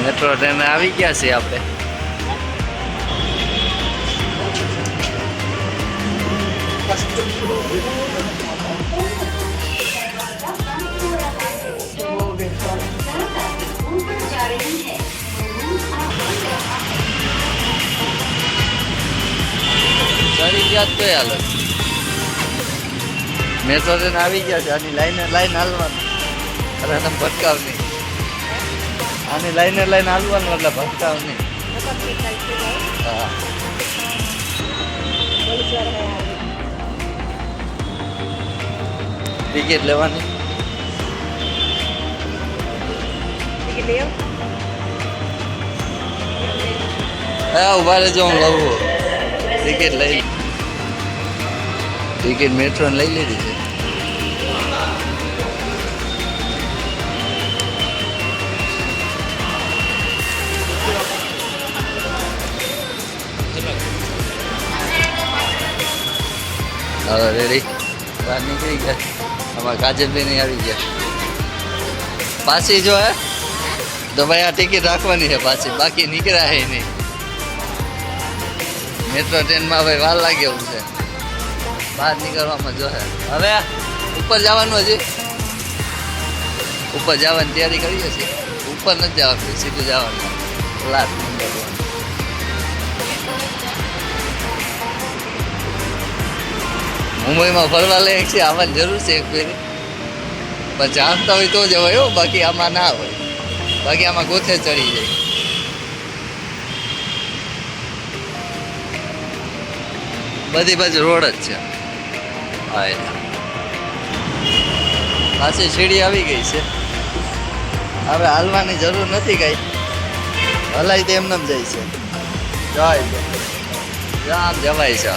Metro train આવી ગયા છે આપણે. ચડી ગયા તો હાલ મેટ્રો ટ્રેન આવી ગયા છે. આની લાઈન હાલવાનું. અરે તમે ભટકાવ નહીં. આની લાઈન હાલવાનું એટલે ભટકાવ નહીં. હા ટિકિટ લેવાની. હા ઉભા રહેજો હું લઉં. ટિકિટ લઈ ટિકિટ મેટ્રો લઈ લીધી છે. હવે રેડી બહાર નીકળી ગયા. આમાં કાજલભાઈ નહીં આવી ગયા. પાછી જો હે તો ભાઈ આ ટિકિટ રાખવાની છે પાછી. બાકી નીકળ્યા હે નહીં. મેટ્રો ટ્રેનમાં ભાઈ વાર લાગે એવું છે. બહાર નીકળવામાં જો હે. હવે ઉપર જવાનું હજી. ઉપર જવાની તૈયારી કરીએ છીએ. ઉપર નથી જવાનું, સીધું જવાનું. લાસ્ટ નંબર મુંબઈમાં ફરવા લાયક છે. આવવાની જરૂર છે એક ફેરી. પણ જાણતા હોય તો જવાય. બાકી આમાં ના હોય. બાકી આમાં ગોથે ચડી જાય. બધી બાજુ રોડ જ છે. હા પાછી સીડી આવી ગઈ છે. હવે હાલવાની જરૂર નથી કઈ. હલાય તો એમને જાય છે. આમ જવાય છે.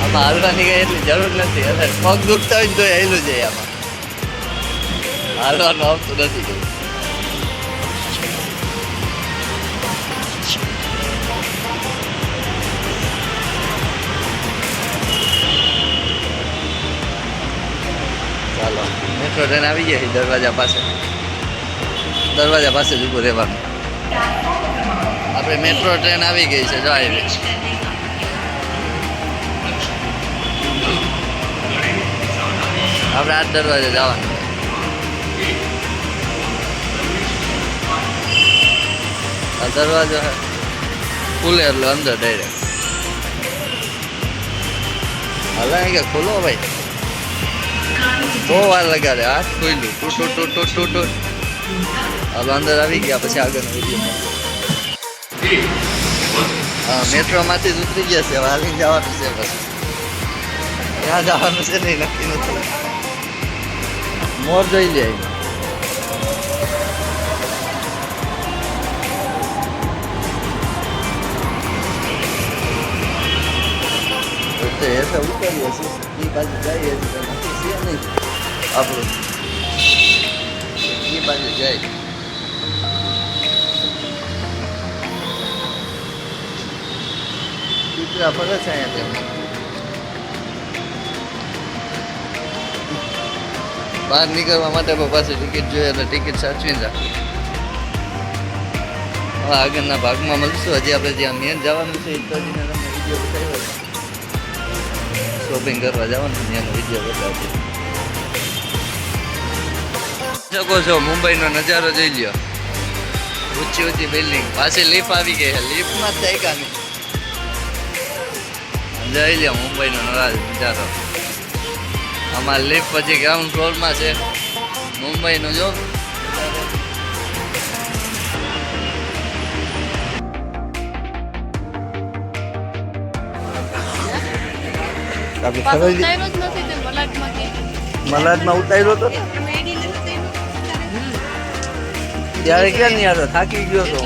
આમાં હાલવાની કઈ એટલી જરૂર નથી. એટલે પગ દુખતા હોય ને તો હેલું જાય. આમાં હાલવાનું આવતું નથી કઈ. ચાલો મેટ્રો ટ્રેન આવી ગયા છે દરવાજા પાસે. દરવાજા પાસે જ ઊભું રહેવાનું. આપણે મેટ્રો ટ્રેન આવી ગઈ છે. જો આવી આપણે 8 દરવાજે જવાનું. આ દરવાજો ખુલે એટલે અંદર ડાયરેક્ટ. હલાય કે ખોલો ભાઈ. બહુ વાર લગાડે. હાથ ખોલ્યું ટૂટ. હવે અંદર આવી ગયા. પછી આગળનો વિડીયો. હા મેટ્રોમાંથી જ ઉતરી ગયા છે. હવે હાલીને જવાનું છે. પછી ત્યાં જવાનું છે નહીં નક્કી નથી. મોર જોઈ લે. એસા ઉતરીએ છીએ. એ બાજુ જઈએ છીએ. નક્કી છે નહીં આપણું. એ બાજુ જાય. દીકરા ફરે છે અહીંયા. બહાર નીકળવા માટે પાછી ટિકિટ જોઈએ. એટલે ટિકિટ સાચવીને રાખવી. હવે આગળના ભાગમાં મળશું. હજી આપણે જ્યાં મેન જવાનું છે ઇત્યાદિને તમને વિડીયો બતાવ્યો. શોપિંગ કરવા જવાનું ત્યાંનો વિડીયો બતાવજો. શકો છો મુંબઈનો નજારો જોઈ લ્યો. ઊંચી બિલ્ડિંગ. પાછી લિફ્ટ આવી ગઈ છે. લિફ્ટમાં જ જાય નહીં. જોઈ લ્યો મુંબઈનો નજારો. આમાં લિફ્ટ પછી ગ્રાઉન્ડ ફ્લોરમાં છે મુંબઈનું. જો મલાડમાં ઉતાર્યો હતો ત્યારે ક્યાં નહીં આવ્યો. થાકી ગયો હતો.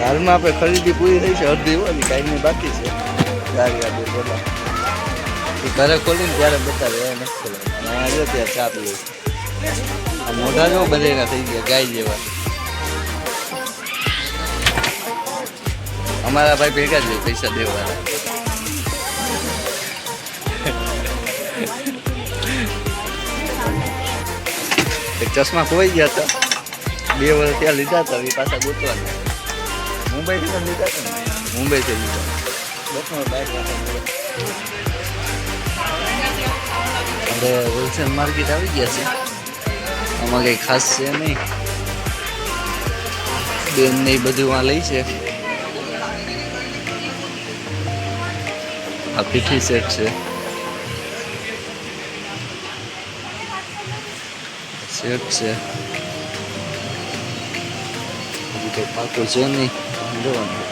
હાલમાં આપણે ખરીદી પૂરી થઈ છે. અડધી હોય કાંઈ નહીં બાકી છે. ગાડી આપી બોલા ઘરે ખોલીને ત્યારે બતાવે. એ નથી ખોલવાનું. આજે ત્યાં ચા પીએ. આ મોઢા જો બધેના થઈ ગયા ગાય જેવા. અમારા ભાઈ ભેગા જ હોય પૈસા દેવાના. એક ચશ્મા ખોવાઈ ગયા હતા, 2 વર્ષ ત્યાં લીધા હતા, એ પાછા ગોતવાના. મુંબઈથી પણ લીધા હતા ને, મુંબઈથી લીધા. બસ બાઇક આપણે હોલસેલ માર્કેટ આવી ગયા છે. આમાં કંઈ ખાસ છે નહીં. બેન ને બધું આ લઈ છે. આ પીઠી સેટ છે, સેટ છે. હજી કંઈ પાકું છે નહીં, જોવાનું.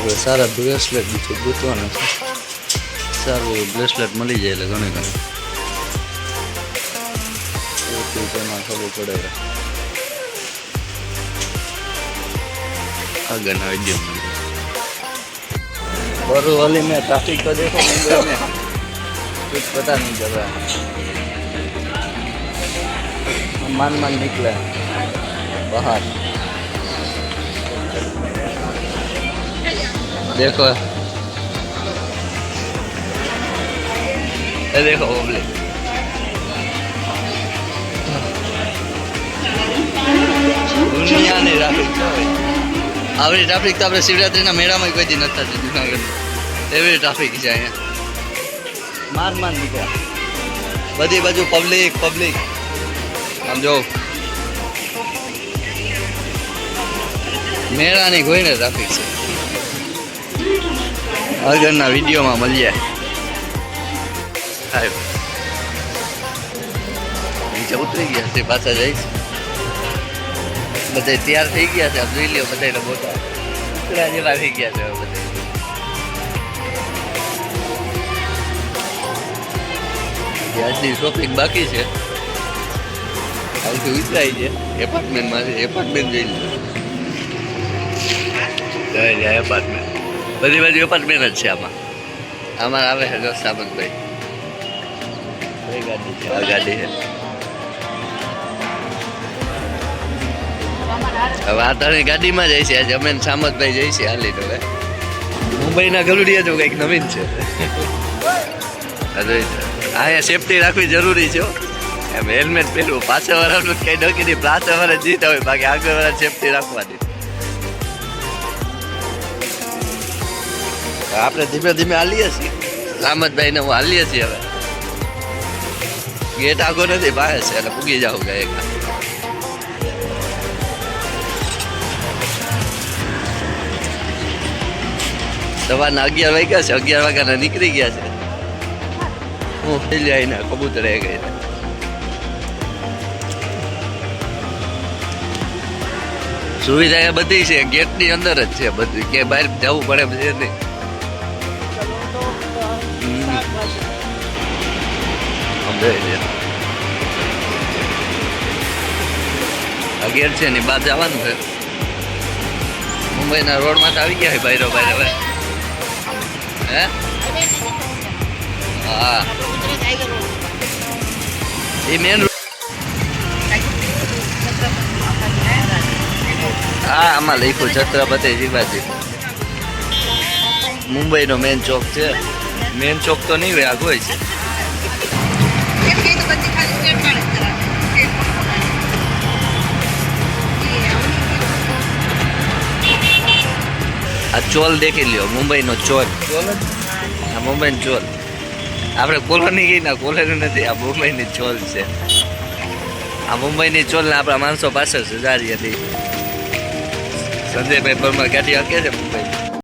હવે સારા બ્રેસલેટ બીજું ગૂંથવાના છે. સારું બ્રેસલેટ મળી જાય એટલે ઘણી ઘણી તેમાં ખબર પડે. આગળના વિડીયો મળી बरू वाली में ट्रैफिक तो देखो मुंबई में कुछ पता नहीं चल रहा है. मान निकले बाहर. देखो ये देखो पब्लिक. दुनिया ने ट्रैफिक आवड़ी ट्राफिक तो अपने शिवरात्रि मेला में कोई दिन था जूनागढ़ एवरी ट्राफिक है अँ मार निकला बधी बाजू पब्लिक पब्लिक आम जो मेला नहीं कोई ने ट्राफिक से अगरना वीडियो में मळीए नीचे उतरी गया से पाछा जाइए બધા તૈયાર થઈ ગયા છે. આપ જોઈ લ્યો બધાને મોટા ઉતરા જેવા થઈ ગયા છે. બધા આજની શોપિંગ બાકી છે. આવતી ઉતરાઈ છે એપાર્ટમેન્ટમાં છે. એપાર્ટમેન્ટ જોઈ લો એપાર્ટમેન્ટ બધી બાજુ એપાર્ટમેન્ટ જ છે. આમાં આમાં આવે છે જો સામંતભાઈ કઈ ગાડી છે? આ ગાડી છે. હવે આ તારી ગાડીમાં જાય છે. આજે અમે સામતભાઈ જઈ છે હાલી. તો હવે મુંબઈના ગલુડિયા તો કંઈક નવીન છે. અહીંયા સેફટી રાખવી જરૂરી છે. એમ હેલ્મેટ પહેરવું. પાછળ વાળાનું કંઈ નક્કી નહીં. પાછળ વાળા જીતા હોય બાકી આગળ વાળા સેફટી રાખવાની. આપણે ધીમે ધીમે હાલીએ છીએ. સામતભાઈ ને હું હાલીએ છીએ. હવે ગેટ આગો નથી બહાર છે એટલે પૂગી જાવ ગયા. સવારના 11 વાગ્યા છે. 11 વાગ્યાના નીકળી ગયા છે. હું પેલી આવીને કબૂતર રહી ગઈ. સુવિધા બધી છે. ગેટની અંદર જ છે બધી. કે બહાર જવું પડે એમ છે નહીં. આ ગેટ છે ને બહાર જવાનું છે. મુંબઈના રોડમાં આવી ગયા છે બાયરો બાયરો. હવે હે હા એ મેન હા આમાં લખ્યું છત્રપતિ શિવાજી. મુંબઈનો મેન ચોક છે. મેન ચોક તો નહીં હોય આગો છે. આ ચોલ દેખી લ્યો. મુંબઈનો ચોલ. આ મુંબઈનો ચોલ. આપણે કોલોની ગઈ ના કોલોની નથી. આ મુંબઈની ચોલ છે. આ મુંબઈની ચોલ ને આપણા માણસો પાછળ સુધારી હતી. સંજયભાઈ પરમાર ગાડી હકે છે મુંબઈમાં.